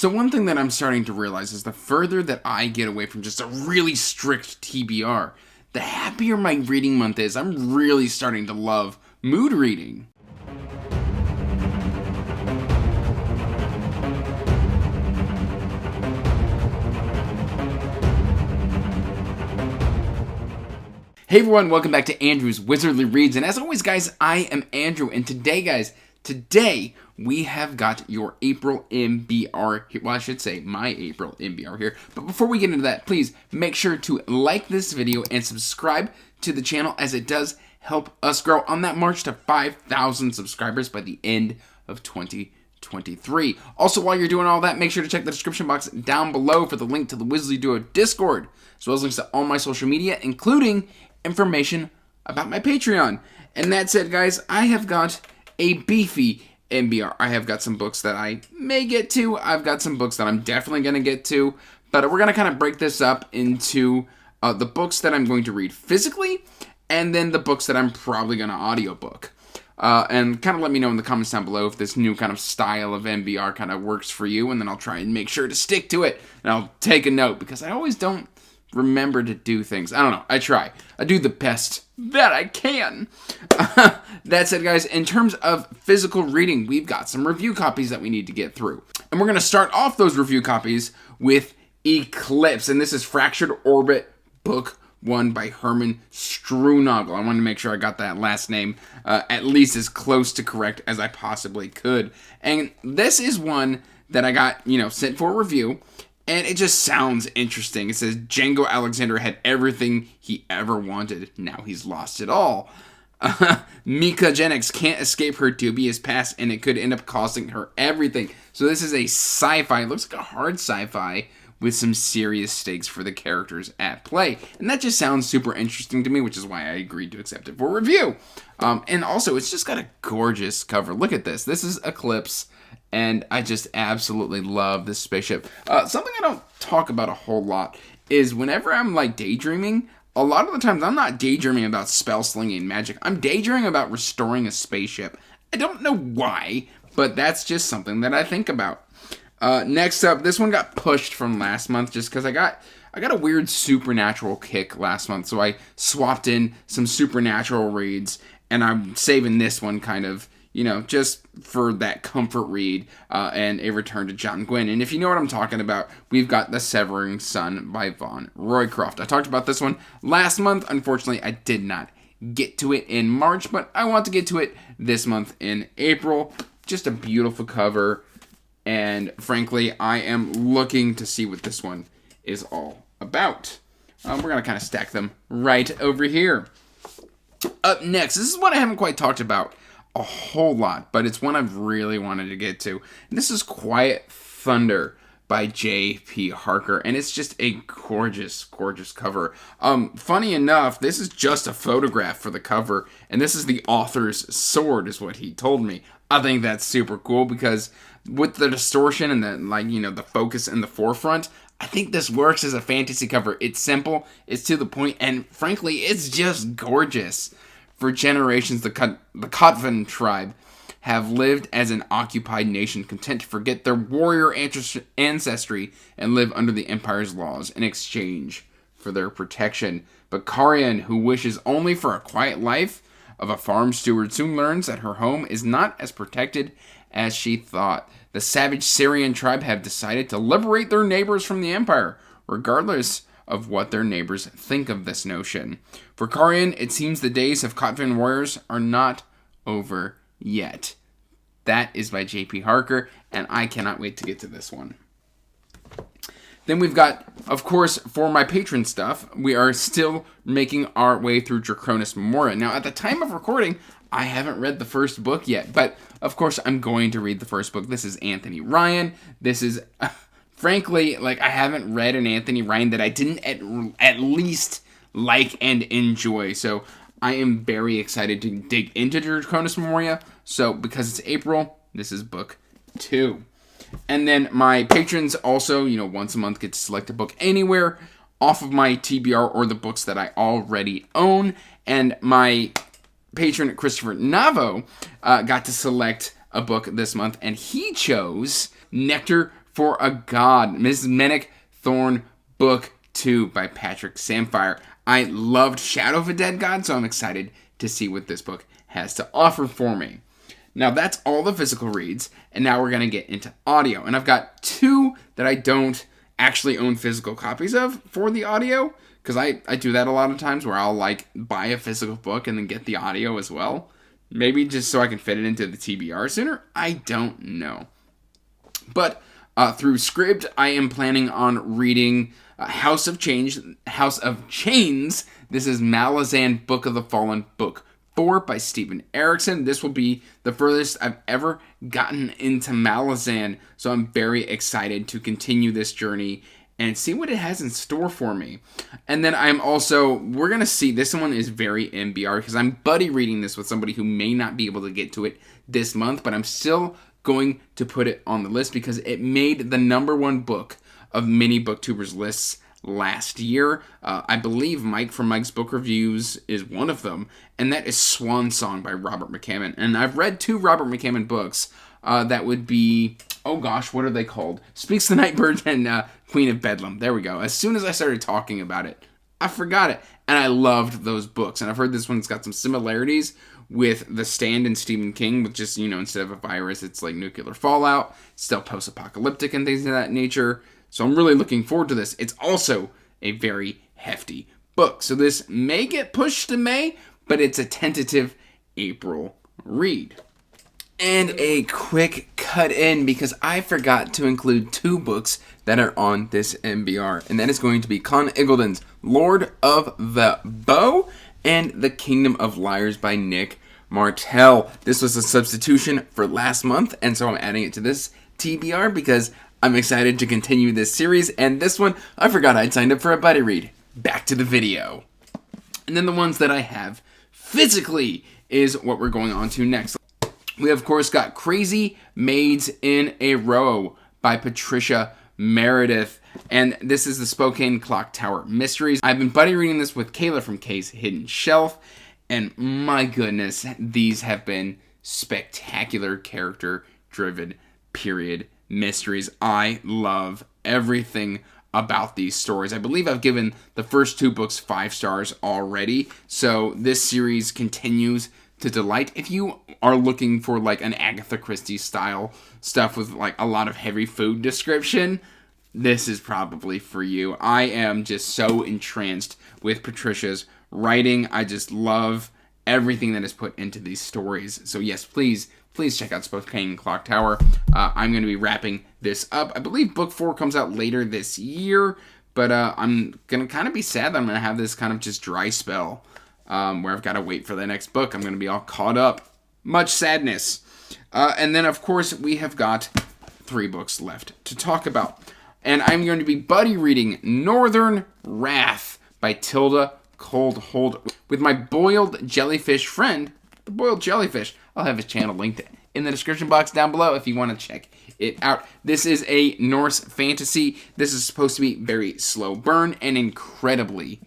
So one thing that I'm starting to realize is the further that I get away from just a really strict TBR, the happier my reading month is. I'm really starting to love mood reading. Hey everyone, welcome back to Andrew's Wizardly Reads, and as always guys, I am Andrew, and today we have got your April MBR here. Well, I should say my April MBR here, but before we get into that, please make sure to like this video and subscribe to the channel, as it does help us grow on that march to 5,000 subscribers by the end of 2023. Also, while you're doing all that, make sure to check the description box down below for the link to the Wizardly Duo Discord, as well as links to all my social media, including information about my Patreon. And that said, guys, I have got a beefy MBR. I have got some books that I may get to. I've got some books that I'm definitely going to get to. But we're going to kind of break this up into the books that I'm going to read physically, and then the books that I'm probably going to audiobook. And kind of let me know in the comments down below if this new kind of style of MBR kind of works for you, and then I'll try and make sure to stick to it. And I'll take a note, because I always don't remember to do things. I don't know. I try. I do the best that I can. That said, guys, in terms of physical reading, we've got some review copies that we need to get through. And we're going to start off those review copies with Eclipse. And this is Fractured Orbit, Book 1 by Herman Struhnagel. I wanted to make sure I got that last name at least as close to correct as I possibly could. And this is one that I got, sent for review. And it just sounds interesting. It says, Django Alexander had everything he ever wanted. Now he's lost it all. Mika Jennings can't escape her dubious past, and it could end up costing her everything. So this is a sci-fi. It looks like a hard sci-fi with some serious stakes for the characters at play. And that just sounds super interesting to me, which is why I agreed to accept it for review. And also, it's just got a gorgeous cover. Look at this. This is Eclipse. And I just absolutely love this spaceship. Something I don't talk about a whole lot is whenever I'm like daydreaming, a lot of the times I'm not daydreaming about spell slinging and magic. I'm daydreaming about restoring a spaceship. I don't know why, but that's just something that I think about. Next up, this one got pushed from last month just because I got a weird supernatural kick last month. So I swapped in some supernatural reads, and I'm saving this one kind of, just for that comfort read and a return to John Gwynne. And if you know what I'm talking about, we've got The Severing Sun by Von Roycroft. I talked about this one last month. Unfortunately, I did not get to it in March, but I want to get to it this month in April. Just a beautiful cover, and frankly, I am looking to see what this one is all about. We're going to kind of stack them right over here. Up next, this is what I haven't quite talked about a whole lot, but it's one I've really wanted to get to. And this is Quiet Thunder by J.P. Harker, and it's just a gorgeous, gorgeous cover. Funny enough, this is just a photograph for the cover, and this is the author's sword, is what he told me. I think that's super cool because with the distortion and the focus in the forefront, I think this works as a fantasy cover. It's simple, it's to the point, and frankly, it's just gorgeous. For generations, the Kotvan tribe have lived as an occupied nation, content to forget their warrior ancestry and live under the Empire's laws in exchange for their protection. But Karian, who wishes only for a quiet life of a farm steward, soon learns that her home is not as protected as she thought. The savage Syrian tribe have decided to liberate their neighbors from the Empire, regardless of what their neighbors think of this notion. For Karian, it seems the days of Kotvan warriors are not over yet. That is by J.P. Harker, and I cannot wait to get to this one. Then we've got, of course, for my patron stuff, we are still making our way through Draconis Memoria. Now, at the time of recording, I haven't read the first book yet, but of course I'm going to read the first book. This is Anthony Ryan. This is... Frankly, I haven't read an Anthony Ryan that I didn't at least like and enjoy. So I am very excited to dig into Draconis Memoria. So because it's April, this is book 2. And then my patrons also, once a month get to select a book anywhere off of my TBR or the books that I already own. And my patron, Christopher Navo, got to select a book this month, and he chose Nectar for a God, Mrs. Mennick Thorne, Book 2 by Patrick Samphire. I loved Shadow of a Dead God, so I'm excited to see what this book has to offer for me. Now, that's all the physical reads, and now we're going to get into audio. And I've got 2 that I don't actually own physical copies of for the audio, because I do that a lot of times where I'll, buy a physical book and then get the audio as well. Maybe just so I can fit it into the TBR sooner. I don't know. But through Scribd, I am planning on reading House of Chains. This is Malazan Book of the Fallen, Book 4 by Stephen Erickson. This will be the furthest I've ever gotten into Malazan, so I'm very excited to continue this journey and see what it has in store for me. And then we're going to see, this one is very MBR, because I'm buddy reading this with somebody who may not be able to get to it this month, but I'm still going to put it on the list because it made the #1 book of many booktubers lists last year. I believe Mike from Mike's Book Reviews is one of them, and that is Swan Song by Robert McCammon. And I've read 2 Robert McCammon books. That would be, oh gosh, what are they called? Speaks the Nightbird and Queen of Bedlam. There we go. As soon as I started talking about it, I forgot it. And I loved those books. And I've heard this one's got some similarities with The Stand and Stephen King, with just, instead of a virus, it's like nuclear fallout, still post-apocalyptic and things of that nature. So I'm really looking forward to this. It's also a very hefty book. So this may get pushed to May, but it's a tentative April read. And a quick cut in, because I forgot to include 2 books that are on this MBR. And that is going to be Con Iggulden's Lord of the Bow and The Kingdom of Liars by Nick Martell. This was a substitution for last month, and so I'm adding it to this TBR because I'm excited to continue this series. And this one, I forgot I'd signed up for a buddy read. Back to the video. And then the ones that I have physically is what we're going on to next. We, of course, got Crazy Maids in a Row by Patricia Meredith. And this is the Spokane Clock Tower Mysteries. I've been buddy reading this with Kayla from Kay's Hidden Shelf. And my goodness, these have been spectacular character-driven period mysteries. I love everything about these stories. I believe I've given the first 2 books 5 stars already. So this series continues to delight. If you are looking for an Agatha Christie style stuff with a lot of heavy food description, this is probably for you. I am just so entranced with Patricia's writing. I just love everything that is put into these stories. So yes, please check out Spokane Clock Tower. I'm going to be wrapping this up. I believe book 4 comes out later this year, but I'm going to kind of be sad that I'm going to have this kind of just dry spell where I've got to wait for the next book. I'm going to be all caught up. Much sadness. And then, of course, we have got 3 books left to talk about. And I'm going to be buddy reading Northern Wrath by Tilda Coldhold with my boiled jellyfish friend, the Boiled Jellyfish. I'll have his channel linked in the description box down below if you want to check it out. This is a Norse fantasy. This is supposed to be very slow burn and incredibly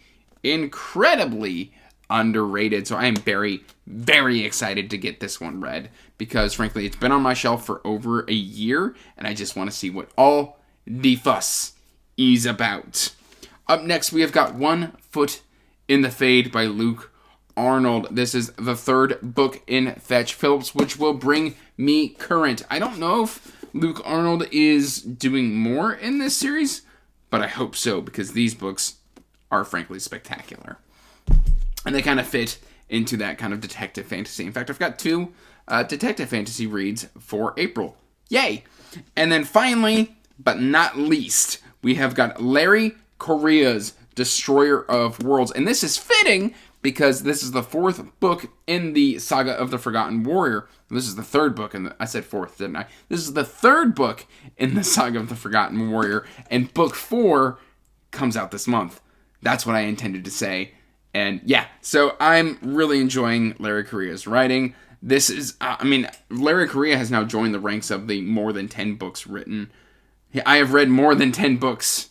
underrated. So I am very, very excited to get this one read because, frankly, it's been on my shelf for over a year, and I just want to see what all the fuss is about. Up next, we have got One Foot in the Fade by Luke Arnold. This is the 3rd book in Fetch Phillips, which will bring me current. I don't know if Luke Arnold is doing more in this series, but I hope so, because these books are frankly spectacular. And they kind of fit into that kind of detective fantasy. In fact, I've got 2 detective fantasy reads for April. Yay! And then finally, but not least, we have got Larry Correa's Destroyer of Worlds. And this is fitting because this is the 4th book in the Saga of the Forgotten Warrior. This is the 3rd book, I said 4th, didn't I? This is the 3rd book in the Saga of the Forgotten Warrior, and book 4 comes out this month. That's what I intended to say. And yeah, so I'm really enjoying Larry Correa's writing. This is, Larry Correa has now joined the ranks of the more than 10 books written. I have read more than 10 books.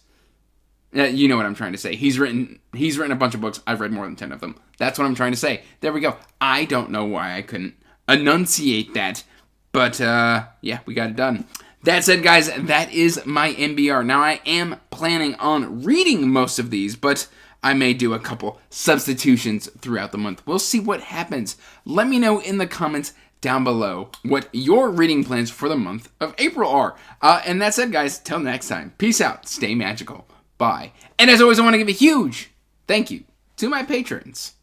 You know what I'm trying to say. He's written a bunch of books. I've read more than 10 of them. That's what I'm trying to say. There we go. I don't know why I couldn't enunciate that. But, yeah, we got it done. That said, guys, that is my MBR. Now, I am planning on reading most of these, but I may do a couple substitutions throughout the month. We'll see what happens. Let me know in the comments down below what your reading plans for the month of April are. And that said, guys, till next time, peace out, stay magical, bye. And as always, I want to give a huge thank you to my patrons.